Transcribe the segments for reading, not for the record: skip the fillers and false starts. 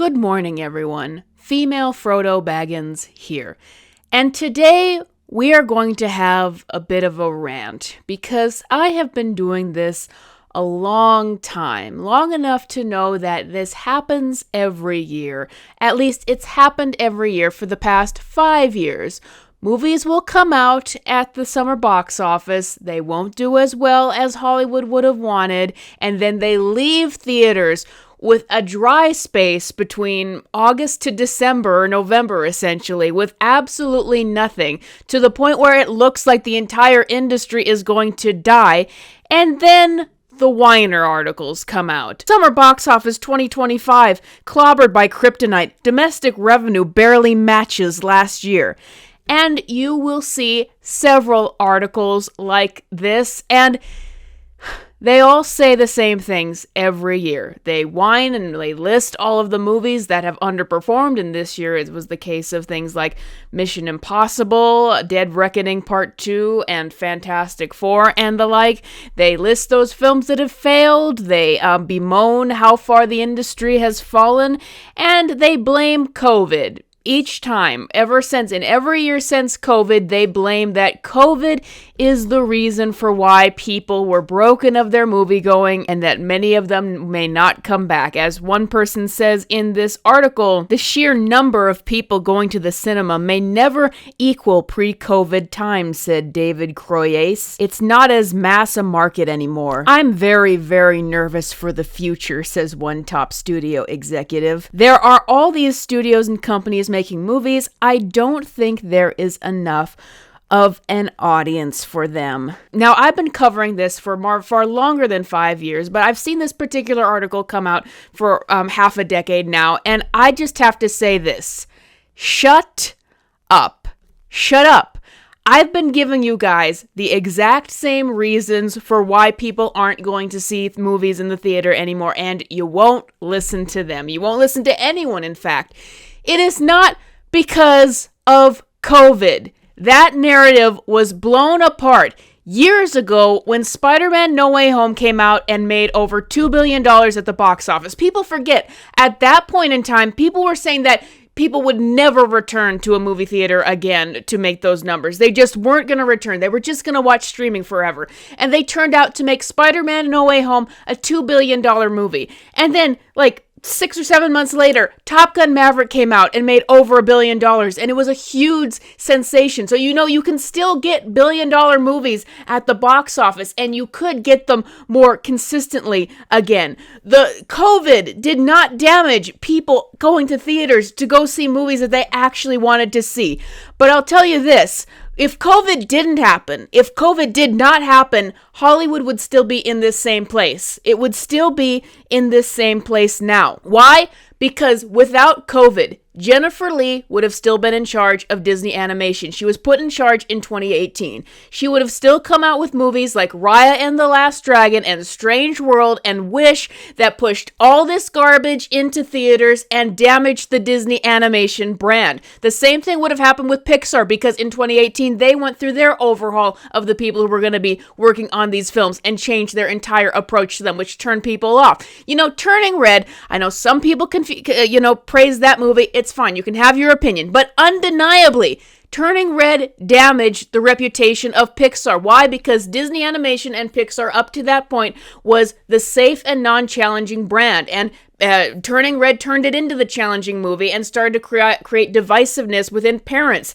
Good morning, everyone. Female Frodo Baggins here. And today we are going to have a bit of a rant because I have been doing this a long time, long enough to know that this happens every year. At least it's happened every year for the past 5 years. Movies will come out at the summer box office, they won't do as well as Hollywood would have wanted, and then they leave theaters with a dry space between August to December or November, essentially, with absolutely nothing, to the point where it looks like the entire industry is going to die, and then the whiner articles come out. Summer box office 2025, clobbered by kryptonite, domestic revenue barely matches last year. And you will see several articles like this, and they all say the same things every year. They whine and they list all of the movies that have underperformed, and this year it was the case of things like Mission Impossible, Dead Reckoning Part 2, and Fantastic Four, and the like. They list those films that have failed, they bemoan how far the industry has fallen, and they blame COVID. Each time, in every year since COVID, they blame that COVID is the reason for why people were broken of their movie-going and that many of them may not come back. As one person says in this article, the sheer number of people going to the cinema may never equal pre-COVID times, said David Croyes. It's not as mass a market anymore. I'm very, very nervous for the future, says one top studio executive. There are all these studios and companies making movies. I don't think there is enough of an audience for them. Now, I've been covering this for far longer than 5 years, but I've seen this particular article come out for half a decade now, and I just have to say this. Shut up. Shut up. I've been giving you guys the exact same reasons for why people aren't going to see movies in the theater anymore, and you won't listen to them. You won't listen to anyone, in fact. It is not because of COVID. That narrative was blown apart years ago when Spider-Man No Way Home came out and made over $2 billion at the box office. People forget, at that point in time, people were saying that people would never return to a movie theater again to make those numbers. They just weren't going to return. They were just going to watch streaming forever. And they turned out to make Spider-Man No Way Home a $2 billion movie. And then, 6 or 7 months later, Top Gun Maverick came out and made over $1 billion, and it was a huge sensation. So you can still get billion-dollar movies at the box office, and you could get them more consistently again. The COVID did not damage people going to theaters to go see movies that they actually wanted to see. But I'll tell you this. If COVID did not happen, Hollywood would still be in this same place. It would still be in this same place now. Why? Because without COVID, Jennifer Lee would have still been in charge of Disney Animation. She was put in charge in 2018. She would have still come out with movies like Raya and the Last Dragon and Strange World and Wish that pushed all this garbage into theaters and damaged the Disney Animation brand. The same thing would have happened with Pixar because in 2018 they went through their overhaul of the people who were going to be working on these films and changed their entire approach to them, which turned people off. Turning Red, I know some people praise that movie. It's fine. You can have your opinion. But undeniably, Turning Red damaged the reputation of Pixar. Why? Because Disney Animation and Pixar up to that point was the safe and non-challenging brand. And Turning Red turned it into the challenging movie and started to create divisiveness within parents.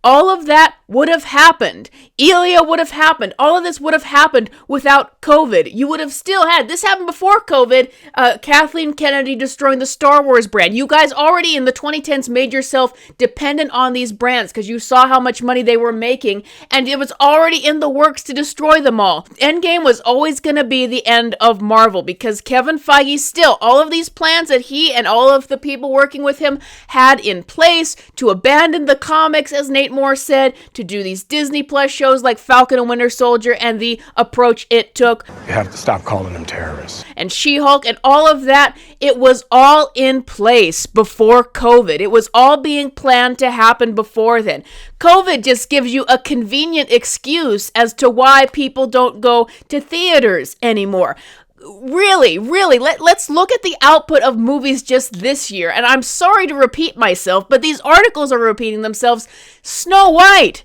All of that would have happened. Elia would have happened. All of this would have happened without COVID. You would have still had, this happened before COVID, Kathleen Kennedy destroying the Star Wars brand. You guys already in the 2010s made yourself dependent on these brands because you saw how much money they were making, and it was already in the works to destroy them all. Endgame was always going to be the end of Marvel because Kevin Feige still, all of these plans that he and all of the people working with him had in place to abandon the comics, as Nate Moore said, to do these Disney Plus shows like Falcon and Winter Soldier and the approach it took. You have to stop calling them terrorists. And She-Hulk and all of that, it was all in place before COVID. It was all being planned to happen before then. COVID just gives you a convenient excuse as to why people don't go to theaters anymore. Really, let's look at the output of movies just this year. And I'm sorry to repeat myself, but these articles are repeating themselves. Snow White.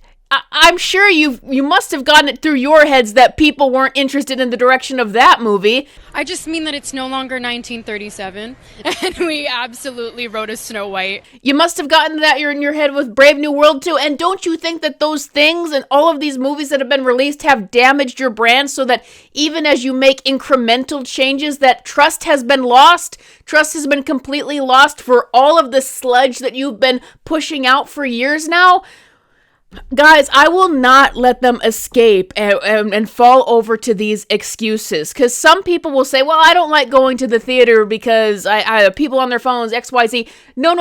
I'm sure you must have gotten it through your heads that people weren't interested in the direction of that movie. I just mean that it's no longer 1937, and we absolutely wrote a Snow White. You must have gotten that in your head with Brave New World too. And don't you think that those things and all of these movies that have been released have damaged your brand, so that even as you make incremental changes, that trust has been lost? Trust has been completely lost for all of the sludge that you've been pushing out for years now? Guys, I will not let them escape and fall over to these excuses, because some people will say, well, I don't like going to the theater because I people on their phones, XYZ. No.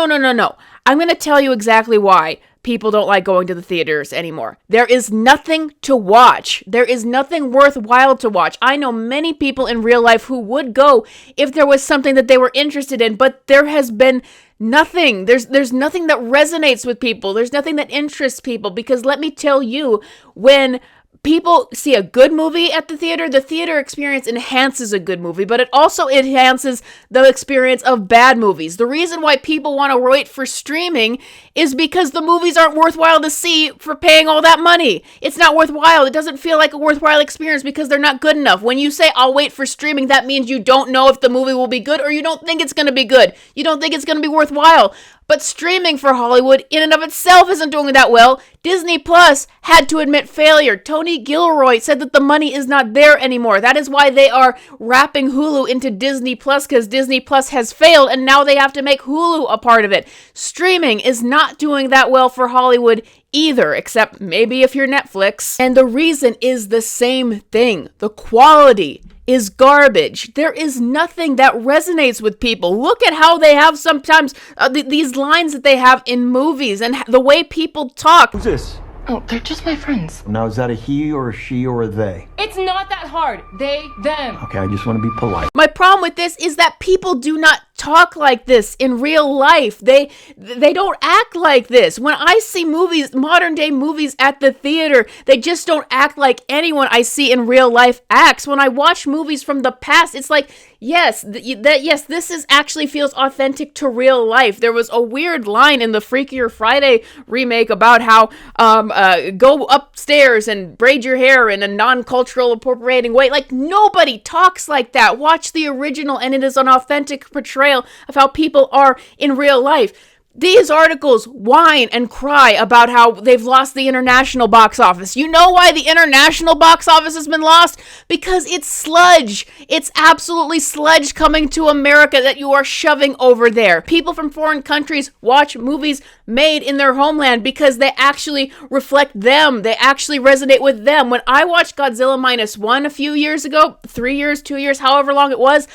I'm going to tell you exactly why people don't like going to the theaters anymore. There is nothing to watch. There is nothing worthwhile to watch. I know many people in real life who would go if there was something that they were interested in, but there has been nothing. There's nothing that resonates with people. There's nothing that interests people, because let me tell you, when people see a good movie at the theater experience enhances a good movie, but it also enhances the experience of bad movies. The reason why people want to wait for streaming is because the movies aren't worthwhile to see for paying all that money. It's not worthwhile. It doesn't feel like a worthwhile experience because they're not good enough. When you say, I'll wait for streaming, that means you don't know if the movie will be good, or you don't think it's going to be good. You don't think it's going to be worthwhile. But streaming for Hollywood in and of itself isn't doing that well. Disney Plus had to admit failure. Tony Gilroy said that the money is not there anymore. That is why they are wrapping Hulu into Disney Plus, because Disney Plus has failed and now they have to make Hulu a part of it. Streaming is not doing that well for Hollywood either, except maybe if you're Netflix. And the reason is the same thing. The quality is garbage. There is nothing that resonates with people. Look at how they have sometimes these lines that they have in movies and the way people talk. Who's this? Oh, they're just my friends. Now, is that a he or a she or a they? It's not that hard. They, them. Okay, I just want to be polite. My problem with this is that people do not talk like this in real life. They don't act like this. When I see movies, modern day movies at the theater, they just don't act like anyone I see in real life acts. When I watch movies from the past, it's like, yes, this is actually feels authentic to real life. There was a weird line in the Freakier Friday remake about how go upstairs and braid your hair in a non-cultural appropriating way. Like, nobody talks like that. Watch the original and it is an authentic portrayal of how people are in real life. These articles whine and cry about how they've lost the international box office. You know why the international box office has been lost? Because it's sludge. It's absolutely sludge coming to America that you are shoving over there. People from foreign countries watch movies made in their homeland because they actually reflect them. They actually resonate with them. When I watched Godzilla -1 a few years ago, 3 years, 2 years, however long it was,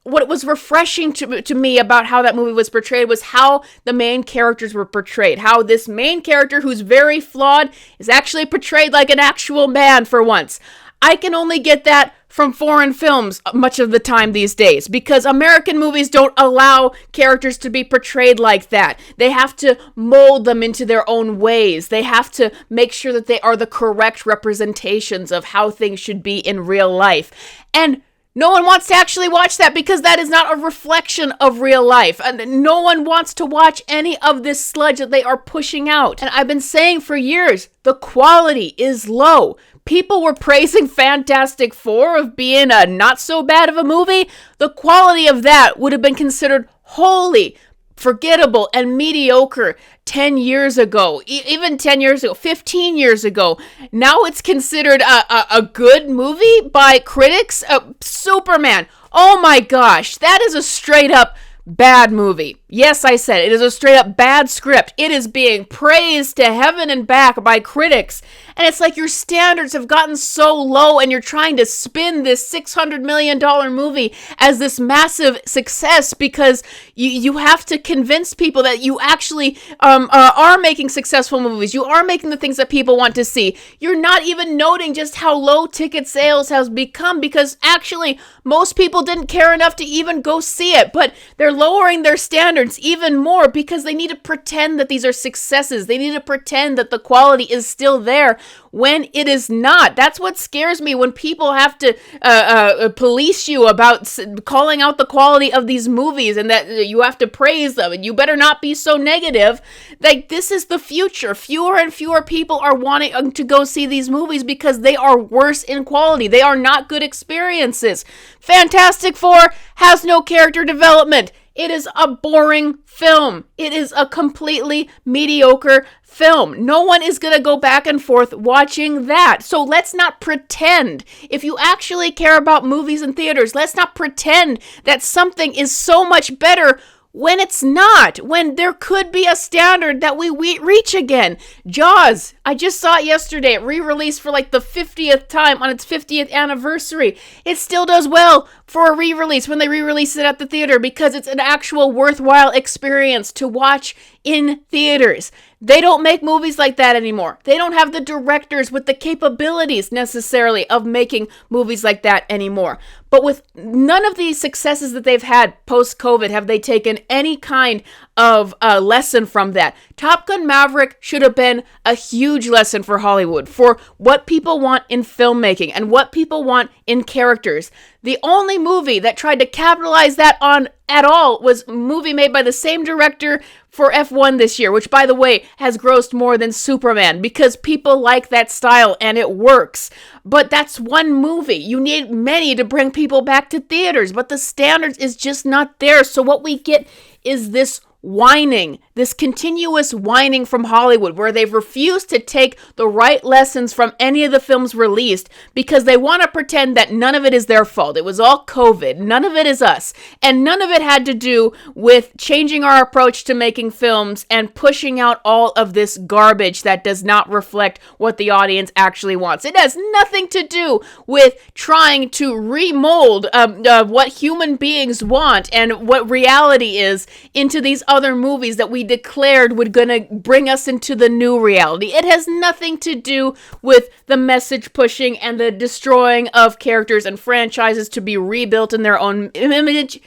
what was refreshing to me about how that movie was portrayed was how the main characters were portrayed. How this main character, who's very flawed, is actually portrayed like an actual man for once. I can only get that from foreign films much of the time these days, because American movies don't allow characters to be portrayed like that. They have to mold them into their own ways. They have to make sure that they are the correct representations of how things should be in real life. And no one wants to actually watch that, because that is not a reflection of real life. And no one wants to watch any of this sludge that they are pushing out. And I've been saying for years, the quality is low. People were praising Fantastic Four of being a not so bad of a movie. The quality of that would have been considered wholly forgettable and mediocre 10 years ago, even 10 years ago, 15 years ago. Now it's considered a good movie by critics. Superman. Oh my gosh, that is a straight up bad movie. Yes, I said it is a straight up bad script. It is being praised to heaven and back by critics. And it's like your standards have gotten so low and you're trying to spin this $600 million movie as this massive success because you have to convince people that you actually are making successful movies. You are making the things that people want to see. You're not even noting just how low ticket sales has become, because actually most people didn't care enough to even go see it, but they're lowering their standards even more because they need to pretend that these are successes. They need to pretend that the quality is still there, when it is not. That's what scares me, when people have to police you about calling out the quality of these movies and that you have to praise them and you better not be so negative. Like, this is the future. Fewer and fewer people are wanting to go see these movies because they are worse in quality. They are not good experiences. Fantastic Four has no character development. It is a boring film. It is a completely mediocre film. No one is going to go back and forth watching that. So let's not pretend. If you actually care about movies and theaters, let's not pretend that something is so much better when it's not, when there could be a standard that we reach again. Jaws, I just saw it yesterday. It re-released for like the 50th time on its 50th anniversary. It still does well for a re-release when they re-release it at the theater because it's an actual worthwhile experience to watch in theaters. They don't make movies like that anymore. They don't have the directors with the capabilities necessarily of making movies like that anymore. But with none of these successes that they've had post-COVID have they taken any kind of lesson from that. Top Gun Maverick should have been a huge lesson for Hollywood, for what people want in filmmaking and what people want in characters. The only movie that tried to capitalize that on at all was a movie made by the same director for F1 this year, which, by the way, has grossed more than Superman because people like that style and it works. But that's one movie. You need many to bring people back to theaters, but the standards is just not there. So what we get is this whining, this continuous whining from Hollywood, where they've refused to take the right lessons from any of the films released because they want to pretend that none of it is their fault. It was all COVID. None of it is us. And none of it had to do with changing our approach to making films and pushing out all of this garbage that does not reflect what the audience actually wants. It has nothing to do with trying to remold what human beings want and what reality is into these other movies that we declared would gonna bring us into the new reality. It has nothing to do with the message pushing and the destroying of characters and franchises to be rebuilt in their own image.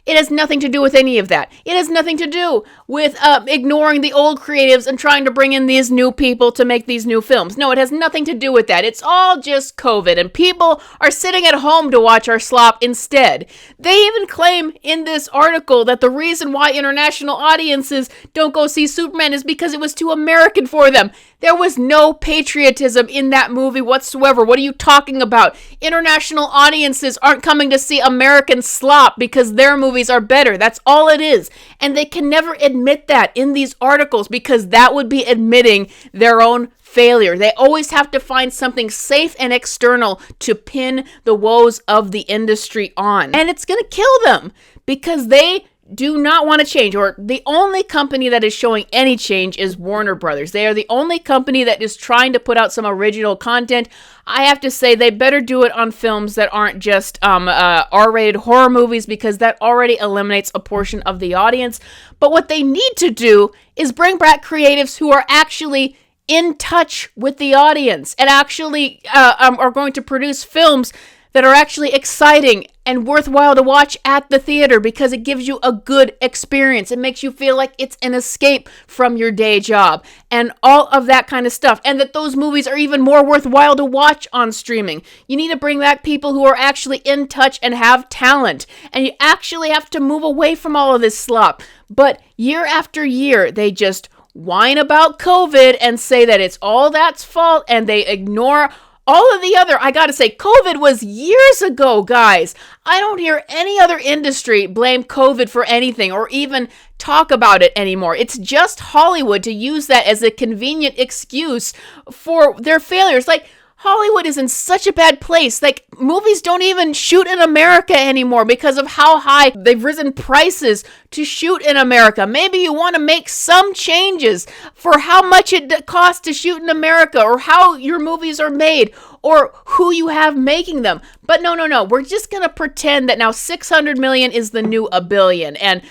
It has nothing to do with any of that. It has nothing to do with ignoring the old creatives and trying to bring in these new people to make these new films. No, it has nothing to do with that. It's all just COVID, and people are sitting at home to watch our slop instead. They even claim in this article that the reason why international audiences don't go see Superman is because it was too American for them. There was no patriotism in that movie whatsoever. What are you talking about? International audiences aren't coming to see American slop because their movies are better. That's all it is. And they can never admit that in these articles because that would be admitting their own failure. They always have to find something safe and external to pin the woes of the industry on. And it's going to kill them because they do not want to change, or the only company that is showing any change is Warner Brothers. They are the only company that is trying to put out some original content. I have to say they better do it on films that aren't just R-rated horror movies because that already eliminates a portion of the audience. But what they need to do is bring back creatives who are actually in touch with the audience and actually are going to produce films that are actually exciting and worthwhile to watch at the theater because it gives you a good experience. It makes you feel like it's an escape from your day job and all of that kind of stuff. And that those movies are even more worthwhile to watch on streaming. You need to bring back people who are actually in touch and have talent. And you actually have to move away from all of this slop. But year after year, they just whine about COVID and say that it's all that's fault, and they ignore all of the other. I gotta say, COVID was years ago, guys. I don't hear any other industry blame COVID for anything or even talk about it anymore. It's just Hollywood to use that as a convenient excuse for their failures. Like, Hollywood is in such a bad place. Like, movies don't even shoot in America anymore because of how high they've risen prices to shoot in America. Maybe you want to make some changes for how much it costs to shoot in America, or how your movies are made, or who you have making them. But no. We're just going to pretend that now 600 million is the new $1 billion. And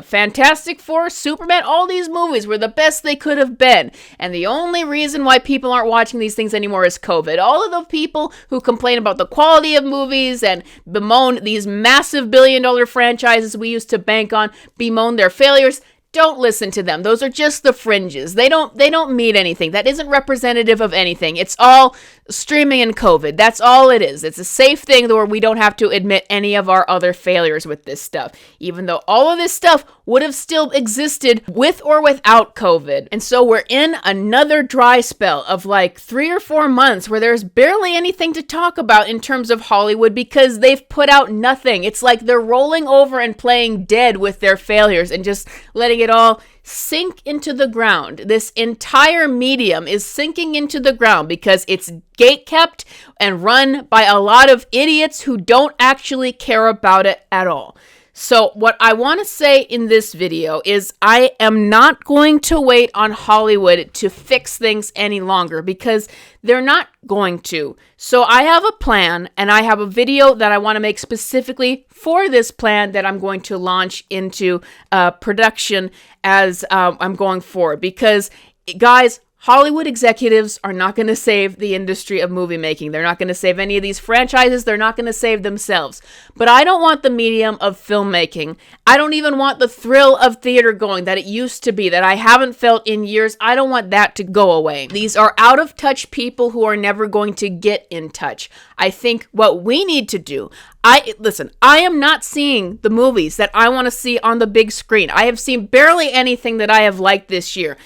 Fantastic Four, Superman, all these movies were the best they could have been. And the only reason why people aren't watching these things anymore is COVID. All of the people who complain about the quality of movies and bemoan these massive $1 billion franchises we used to bank on, bemoan their failures, Don't listen to them. Those are just the fringes. They don't mean anything. That isn't representative of anything. It's all streaming and COVID. That's all it is. It's a safe thing where we don't have to admit any of our other failures with this stuff, even though all of this stuff would have still existed with or without COVID. And so we're in another dry spell of like 3 or 4 months where there's barely anything to talk about in terms of Hollywood because they've put out nothing. It's like they're rolling over and playing dead with their failures and just letting it all sink into the ground. This entire medium is sinking into the ground because it's gatekept and run by a lot of idiots who don't actually care about it at all. So what I want to say in this video is I am not going to wait on Hollywood to fix things any longer because they're not going to. So I have a plan and I have a video that I want to make specifically for this plan that I'm going to launch into production as I'm going forward. Because, guys, Hollywood executives are not going to save the industry of movie making. They're not going to save any of these franchises. They're not going to save themselves. But I don't want the medium of filmmaking. I don't even want the thrill of theater going that it used to be, that I haven't felt in years. I don't want that to go away. These are out of touch people who are never going to get in touch. I think what we need to do, I am not seeing the movies that I want to see on the big screen. I have seen barely anything that I have liked this year.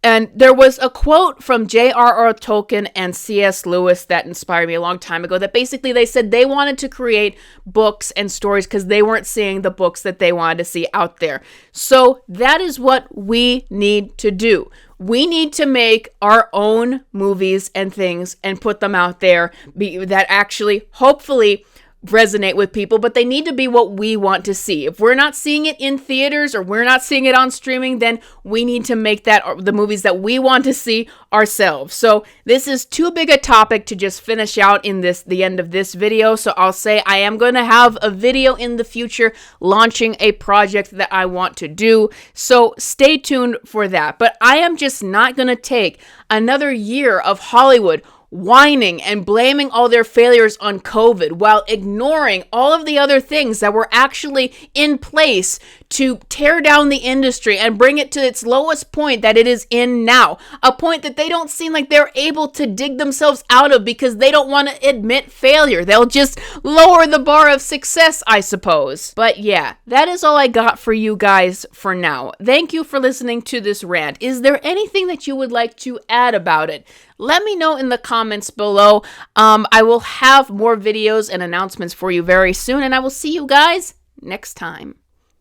And there was a quote from J.R.R. Tolkien and C.S. Lewis that inspired me a long time ago that basically they said they wanted to create books and stories because they weren't seeing the books that they wanted to see out there. So that is what we need to do. We need to make our own movies and things and put them out there that actually, hopefully, resonate with people, but they need to be what we want to see. If we're not seeing it in theaters or we're not seeing it on streaming, then we need to make that the movies that we want to see ourselves. So this is too big a topic to just finish out in the end of this video. So I'll say I am going to have a video in the future launching a project that I want to do. So stay tuned for that. But I am just not going to take another year of Hollywood whining and blaming all their failures on COVID while ignoring all of the other things that were actually in place to tear down the industry and bring it to its lowest point that it is in now. A point that they don't seem like they're able to dig themselves out of because they don't want to admit failure. They'll just lower the bar of success, I suppose. But yeah, that is all I got for you guys for now. Thank you for listening to this rant. Is there anything that you would like to add about it? Let me know in the comments below. I will have more videos and announcements for you very soon, and I will see you guys next time.